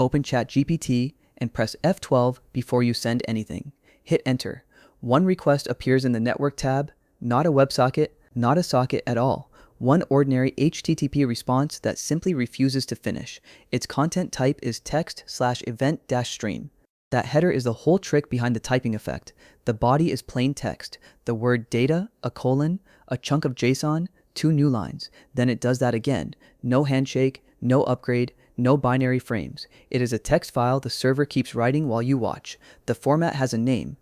Open ChatGPT and press F12 before you send anything. Hit enter. One request appears in the network tab, not a WebSocket, not a socket at all. One ordinary HTTP response that simply refuses to finish. Its content type is text/event-stream. That header is the whole trick behind the typing effect. The body is plain text. The word data, a colon, a chunk of JSON, 2 new lines. Then it does that again. No handshake, no upgrade, no binary frames. It is a text file the server keeps writing while you watch. The format has a name.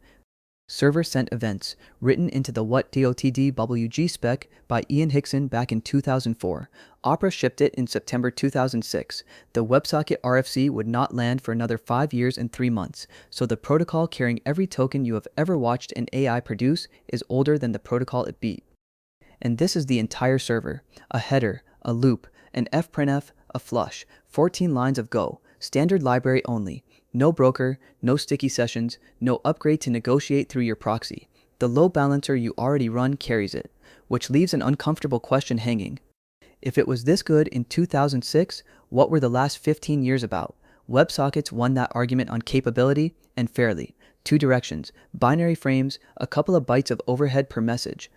Server sent events, written into the WHATWG spec by Ian Hickson back in 2004. Opera shipped it in September 2006. The WebSocket RFC would not land for another 5 years and 3 months, so the protocol carrying every token you have ever watched an AI produce is older than the protocol it beat. And this is the entire server: a header, a loop, an fprintf, a flush, 14 lines of Go, standard library only. No broker, no sticky sessions, no upgrade to negotiate through your proxy. The load balancer you already run carries it, which leaves an uncomfortable question hanging. If it was this good in 2006, what were the last 15 years about? WebSockets won that argument on capability, and fairly. 2 directions, binary frames, a couple of bytes of overhead per message.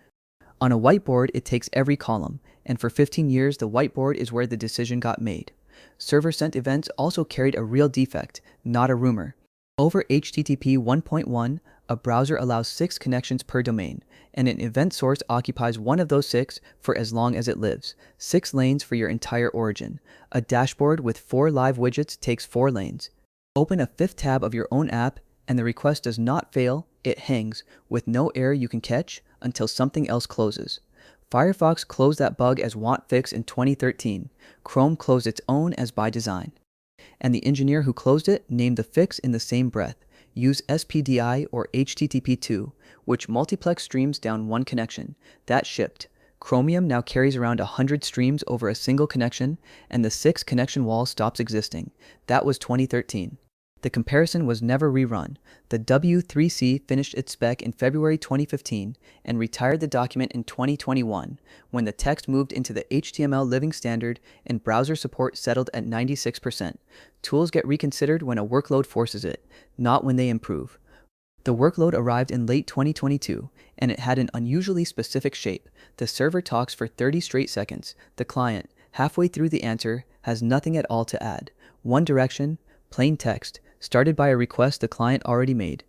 On a whiteboard, it takes every column, and for 15 years, the whiteboard is where the decision got made. Server-sent events also carried a real defect, not a rumor. Over HTTP 1.1, a browser allows 6 connections per domain, and an event source occupies one of those 6 for as long as it lives. 6 lanes for your entire origin. A dashboard with 4 live widgets takes 4 lanes. Open a 5th tab of your own app, and the request does not fail, it hangs, with no error you can catch until something else closes. Firefox closed that bug as want fix in 2013. Chrome closed its own as by design. And the engineer who closed it named the fix in the same breath. Use SPDI or HTTP2, which multiplex streams down one connection. That shipped. Chromium now carries around 100 streams over a single connection, and the 6 connection wall stops existing. That was 2013. The comparison was never rerun. The W3C finished its spec in February 2015 and retired the document in 2021 when the text moved into the HTML living standard and browser support settled at 96%. Tools get reconsidered when a workload forces it, not when they improve. The workload arrived in late 2022, and it had an unusually specific shape. The server talks for 30 straight seconds. The client, halfway through the answer, has nothing at all to add. One direction, plain text, started by a request the client already made.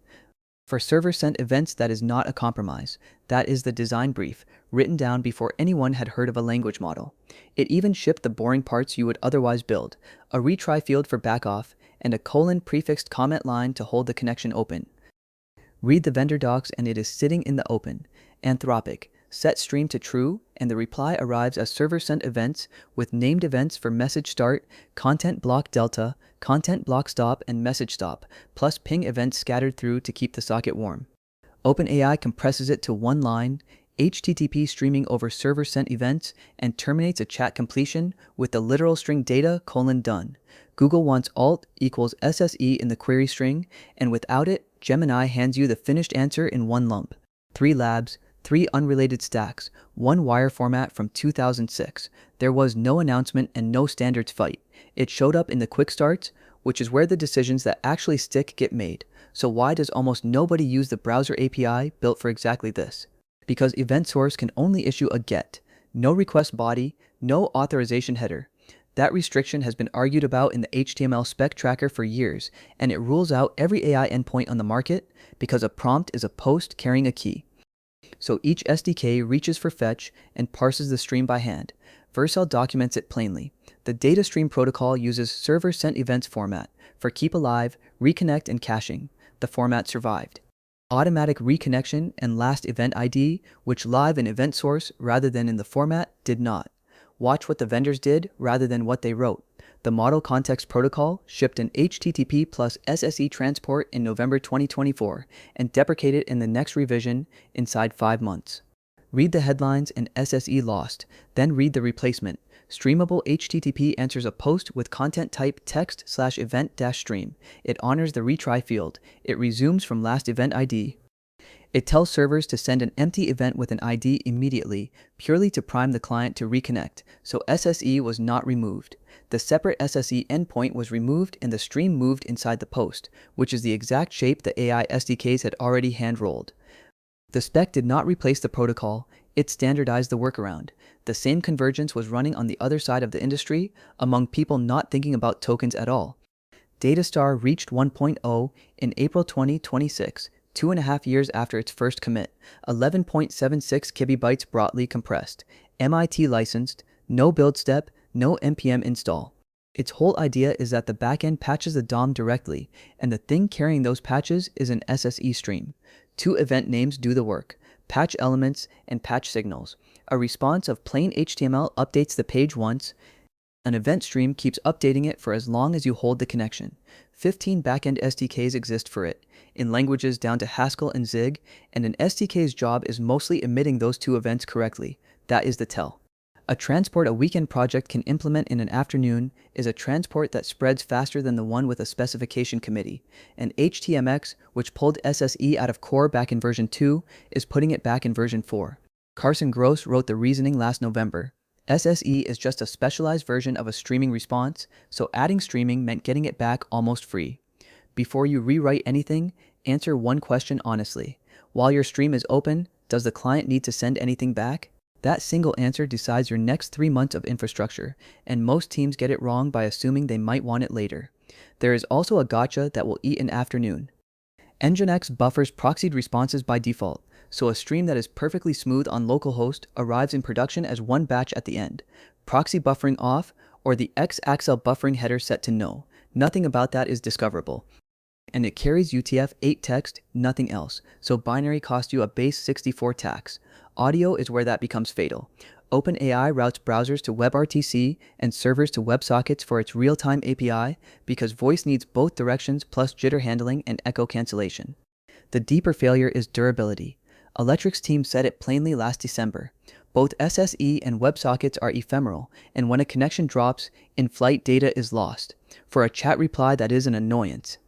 For server-sent events, that is not a compromise. That is the design brief, written down before anyone had heard of a language model. It even shipped the boring parts you would otherwise build, a retry field for backoff, and a colon-prefixed comment line to hold the connection open. Read the vendor docs and it is sitting in the open. Anthropic. Set stream to true, and the reply arrives as server-sent events with named events for message start, content block delta, content block stop, and message stop, plus ping events scattered through to keep the socket warm. OpenAI compresses it to one line, HTTP streaming over server-sent events, and terminates a chat completion with the literal string data : done. Google wants alt equals SSE in the query string, and without it, Gemini hands you the finished answer in one lump. 3 labs, 3 unrelated stacks, 1 wire format from 2006. There was no announcement and no standards fight. It showed up in the quick starts, which is where the decisions that actually stick get made. So why does almost nobody use the browser API built for exactly this? Because EventSource can only issue a GET, no request body, no authorization header. That restriction has been argued about in the HTML spec tracker for years, and it rules out every AI endpoint on the market because a prompt is a post carrying a key. So each SDK reaches for fetch and parses the stream by hand. Vercel documents it plainly. The data stream protocol uses server-sent events format for keep alive, reconnect, and caching. The format survived. Automatic reconnection and last event ID, which live in EventSource rather than in the format, did not. Watch what the vendors did rather than what they wrote. The Model Context Protocol shipped an HTTP plus SSE transport in November 2024 and deprecated in the next revision inside 5 months. Read the headlines and SSE lost, then read the replacement. Streamable HTTP answers a post with content type text/event-stream. It honors the retry field. It resumes from last event ID. It tells servers to send an empty event with an ID immediately, purely to prime the client to reconnect, so SSE was not removed. The separate SSE endpoint was removed and the stream moved inside the post, which is the exact shape the AI SDKs had already hand-rolled. The spec did not replace the protocol, it standardized the workaround. The same convergence was running on the other side of the industry, among people not thinking about tokens at all. Datastar reached 1.0 in April 2026, 2.5 years after its first commit, 11.76 kibibytes broadly compressed, MIT licensed, no build step, no npm install. Its whole idea is that the backend patches the DOM directly, and the thing carrying those patches is an SSE stream. 2 event names do the work: patch elements and patch signals. A response of plain HTML updates the page once. An event stream keeps updating it for as long as you hold the connection. 15 backend SDKs exist for it, in languages down to Haskell and Zig, and an SDK's job is mostly emitting those 2 events correctly. That is the tell. A transport a weekend project can implement in an afternoon is a transport that spreads faster than the one with a specification committee. And htmx, which pulled SSE out of core back in version 2, is putting it back in version 4. Carson Gross wrote the reasoning last November. SSE is just a specialized version of a streaming response, so adding streaming meant getting it back almost free. Before you rewrite anything, answer one question honestly. While your stream is open, does the client need to send anything back? That single answer decides your next 3 months of infrastructure, and most teams get it wrong by assuming they might want it later. There is also a gotcha that will eat an afternoon. Nginx buffers proxied responses by default, so a stream that is perfectly smooth on localhost arrives in production as one batch at the end. Proxy buffering off, or the X-Accel-Buffering header set to no. Nothing about that is discoverable. And it carries UTF-8 text, nothing else, so binary costs you a base 64 tax. Audio is where that becomes fatal. OpenAI routes browsers to WebRTC and servers to WebSockets for its real-time API because voice needs both directions plus jitter handling and echo cancellation. The deeper failure is durability. Electric's team said it plainly last December. Both SSE and WebSockets are ephemeral, and when a connection drops, in-flight data is lost. For a chat reply, that is an annoyance.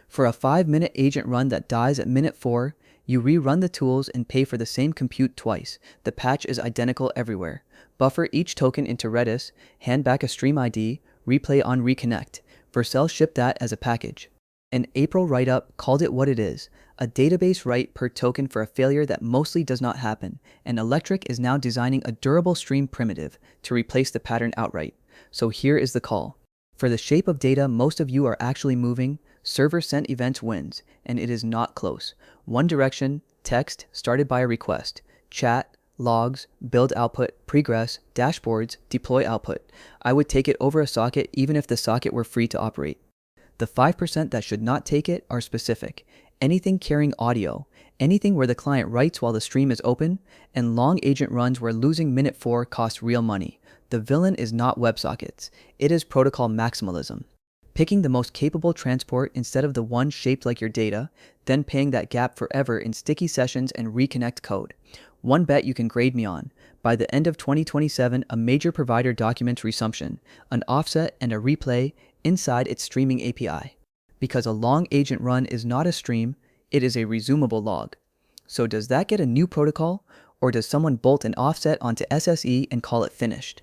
For a 5-minute agent run that dies at minute 4, you rerun the tools and pay for the same compute twice. The patch is identical everywhere. Buffer each token into Redis, hand back a stream ID, replay on reconnect. Vercel shipped that as a package. An April write-up called it what it is, a database write per token for a failure that mostly does not happen, and Electric is now designing a durable stream primitive to replace the pattern outright. So here is the call. For the shape of data most of you are actually moving, server sent events wins, and it is not close. One direction, text started by a request, chat, logs, build output, pregress, dashboards, deploy output. I would take it over a socket even if the socket were free to operate. The 5% that should not take it are specific. Anything carrying audio, anything where the client writes while the stream is open, and long agent runs where losing minute 4 costs real money. The villain is not WebSockets, it is protocol maximalism. Picking the most capable transport instead of the one shaped like your data, then paying that gap forever in sticky sessions and reconnect code. One bet you can grade me on. By the end of 2027, a major provider documents resumption, an offset and a replay inside its streaming API. Because a long agent run is not a stream, it is a resumable log. So does that get a new protocol, or does someone bolt an offset onto SSE and call it finished?